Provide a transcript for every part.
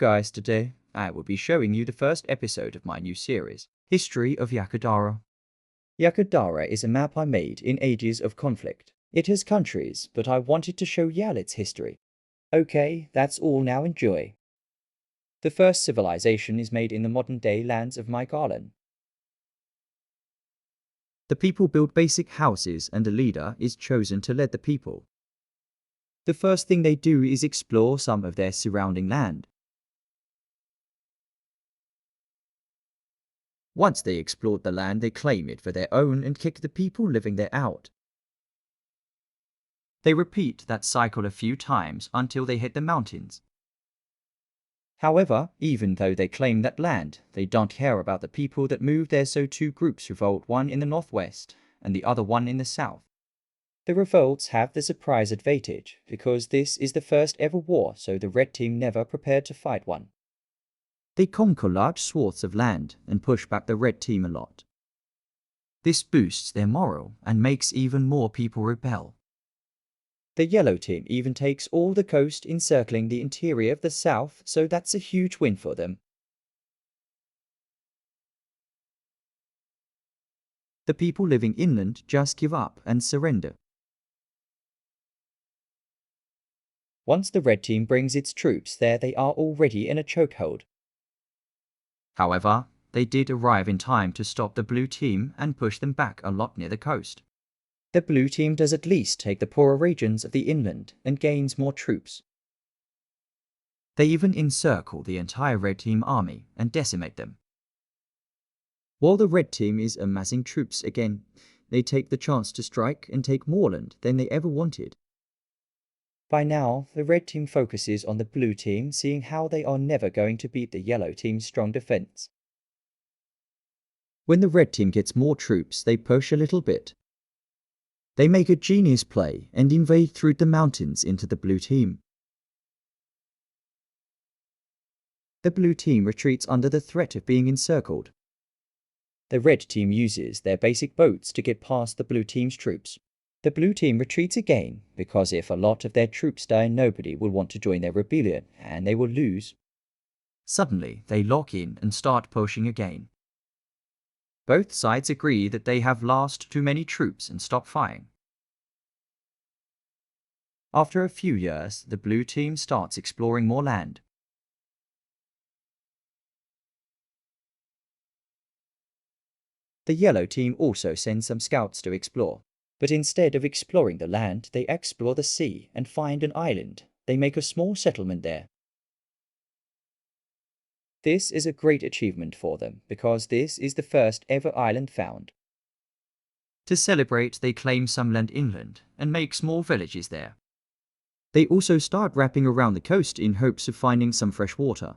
Guys, today I will be showing you the first episode of my new series, History of Yakadara. Yakadara is a map I made in ages of conflict. It has countries, but I wanted to show y'all its history. Okay, that's all, now enjoy. The first civilization is made in the modern-day lands of Mygarland. The people build basic houses and a leader is chosen to lead the people. The first thing they do is explore some of their surrounding land. Once they explored the land, they claim it for their own and kick the people living there out. They repeat that cycle a few times until they hit the mountains. However, even though they claim that land, they don't care about the people that move there, so two groups revolt, one in the northwest and the other one in the south. The revolts have the surprise advantage because this is the first ever war, so the red team never prepared to fight one. They conquer large swaths of land and push back the red team a lot. This boosts their morale and makes even more people rebel. The yellow team even takes all the coast encircling the interior of the south, so that's a huge win for them. The people living inland just give up and surrender. Once the red team brings its troops there, they are already in a chokehold. However, they did arrive in time to stop the blue team and push them back a lot near the coast. The blue team does at least take the poorer regions of the inland and gains more troops. They even encircle the entire red team army and decimate them. While the red team is amassing troops again, they take the chance to strike and take more land than they ever wanted. By now, the red team focuses on the blue team, seeing how they are never going to beat the yellow team's strong defense. When the red team gets more troops, they push a little bit. They make a genius play and invade through the mountains into the blue team. The blue team retreats under the threat of being encircled. The red team uses their basic boats to get past the blue team's troops. The blue team retreats again, because if a lot of their troops die, nobody will want to join their rebellion, and they will lose. Suddenly, they lock in and start pushing again. Both sides agree that they have lost too many troops and stop fighting. After a few years, the blue team starts exploring more land. The yellow team also sends some scouts to explore. But instead of exploring the land, they explore the sea and find an island. They make a small settlement there. This is a great achievement for them, because this is the first ever island found. To celebrate, they claim some land inland and make small villages there. They also start wrapping around the coast in hopes of finding some fresh water.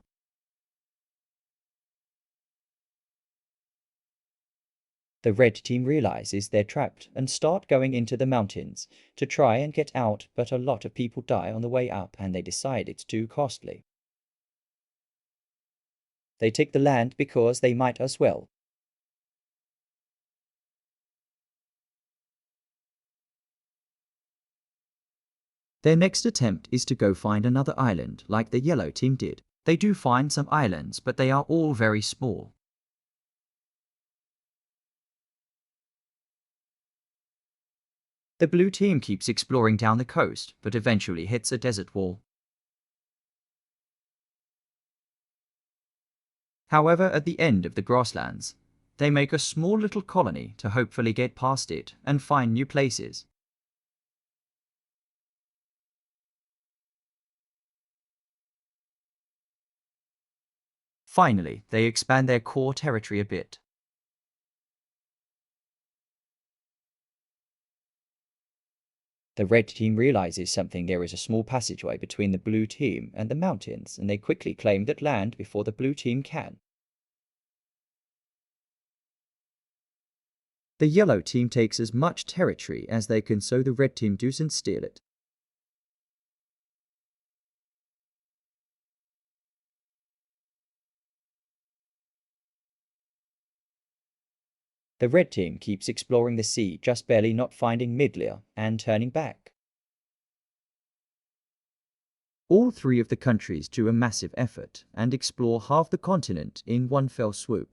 The red team realizes they're trapped and start going into the mountains to try and get out, but a lot of people die on the way up and they decide it's too costly. They take the land because they might as well. Their next attempt is to go find another island like the yellow team did. They do find some islands, but they are all very small. The blue team keeps exploring down the coast, but eventually hits a desert wall. However, at the end of the grasslands, they make a small little colony to hopefully get past it and find new places. Finally, they expand their core territory a bit. The red team realizes something. There is a small passageway between the blue team and the mountains, and they quickly claim that land before the blue team can. The yellow team takes as much territory as they can, so the red team doesn't steal it. The red team keeps exploring the sea, just barely not finding Midlia and turning back. All three of the countries do a massive effort and explore half the continent in one fell swoop.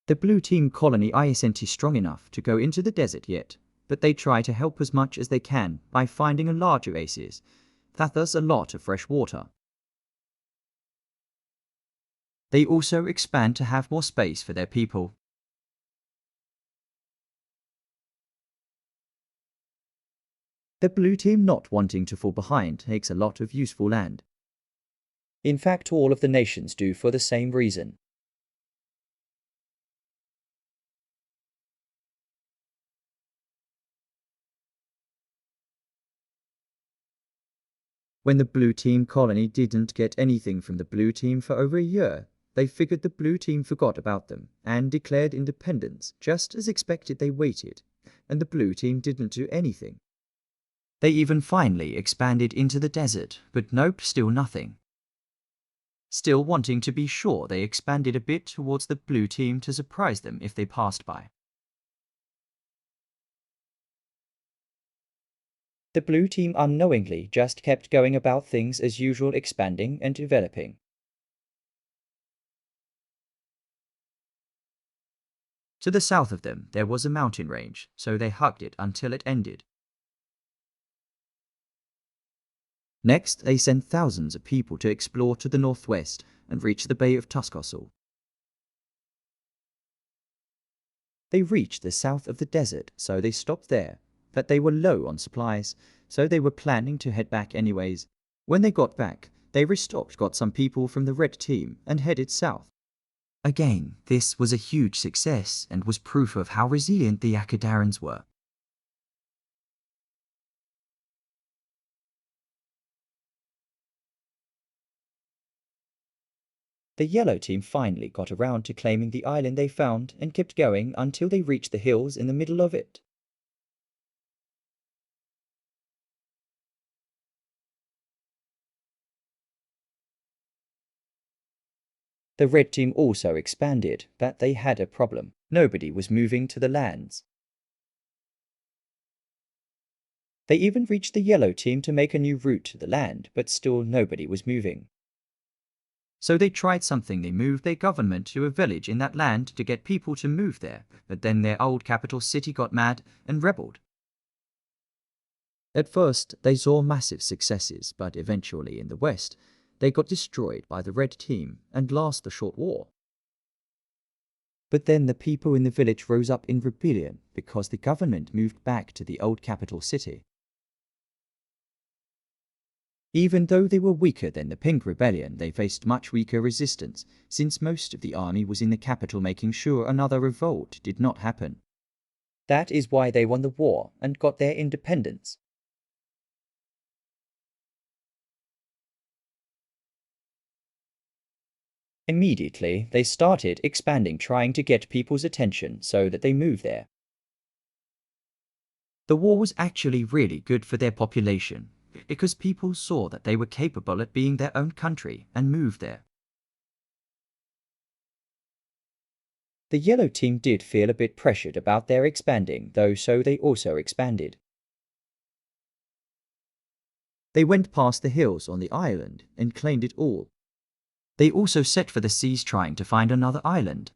The blue team colony isn't strong enough to go into the desert yet, but they try to help as much as they can by finding a large oasis that has a lot of fresh water. They also expand to have more space for their people. The blue team not wanting to fall behind takes a lot of useful land. In fact, all of the nations do for the same reason. When the blue team colony didn't get anything from the blue team for over a year, they figured the blue team forgot about them and declared independence. Just as expected, they waited, and the blue team didn't do anything. They even finally expanded into the desert, but nope, still nothing. Still wanting to be sure, they expanded a bit towards the blue team to surprise them if they passed by. The blue team unknowingly just kept going about things as usual, expanding and developing. To the south of them there was a mountain range, so they hugged it until it ended. Next, they sent thousands of people to explore to the northwest and reach the Bay of Tuscasol. They reached the south of the desert, so they stopped there, but they were low on supplies, so they were planning to head back anyways. When they got back, they restocked, got some people from the red team, and headed south. Again, this was a huge success and was proof of how resilient the Yakadarans were. The yellow team finally got around to claiming the island they found and kept going until they reached the hills in the middle of it. The red team also expanded, but they had a problem. Nobody was moving to the lands. They even reached the yellow team to make a new route to the land, but still nobody was moving. So they tried something. They moved their government to a village in that land to get people to move there, but then their old capital city got mad and rebelled. At first, they saw massive successes, but eventually in the west, they got destroyed by the red team and lost the short war. But then the people in the village rose up in rebellion because the government moved back to the old capital city. Even though they were weaker than the Pink Rebellion, they faced much weaker resistance, since most of the army was in the capital making sure another revolt did not happen. That is why they won the war and got their independence. Immediately, they started expanding, trying to get people's attention so that they move there. The war was actually really good for their population, because people saw that they were capable at being their own country and moved there. The yellow team did feel a bit pressured about their expanding, though, so they also expanded. They went past the hills on the island and claimed it all. They also set for the seas, trying to find another island.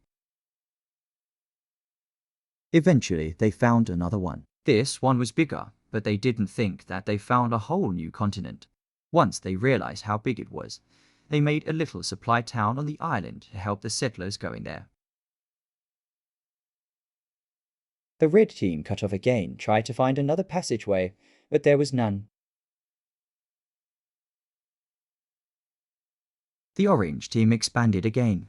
Eventually, they found another one. This one was bigger, but they didn't think that they found a whole new continent. Once they realized how big it was, they made a little supply town on the island to help the settlers going there. The red team cut off again, tried to find another passageway, but there was none. The orange team expanded again.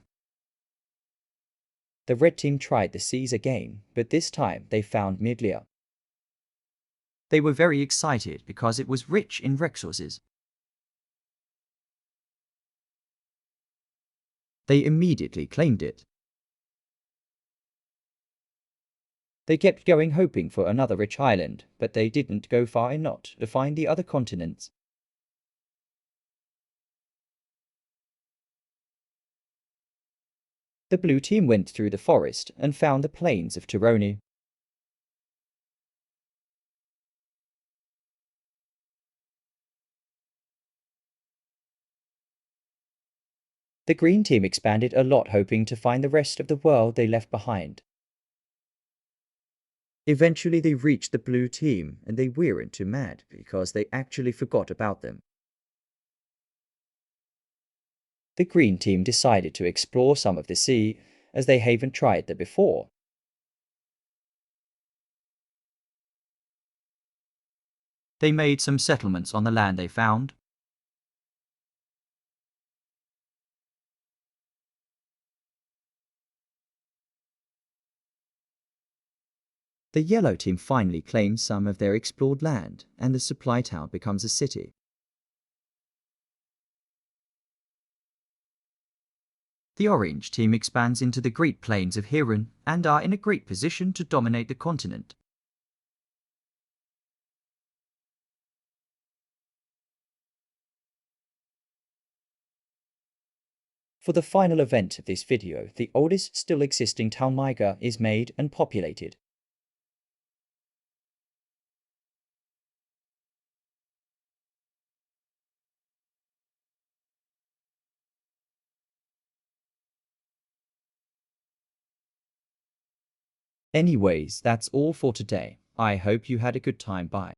The red team tried the seas again, but this time they found Midlia. They were very excited because it was rich in resources. They immediately claimed it. They kept going, hoping for another rich island, but they didn't go far enough to find the other continents. The blue team went through the forest and found the plains of Tironi. The green team expanded a lot, hoping to find the rest of the world they left behind. Eventually they reached the blue team, and they weren't too mad because they actually forgot about them. The green team decided to explore some of the sea, as they haven't tried that before. They made some settlements on the land they found. The yellow team finally claims some of their explored land, and the supply town becomes a city. The orange team expands into the Great Plains of Hiran and are in a great position to dominate the continent. For the final event of this video, the oldest still existing town Maiga is made and populated. Anyways, that's all for today. I hope you had a good time. Bye.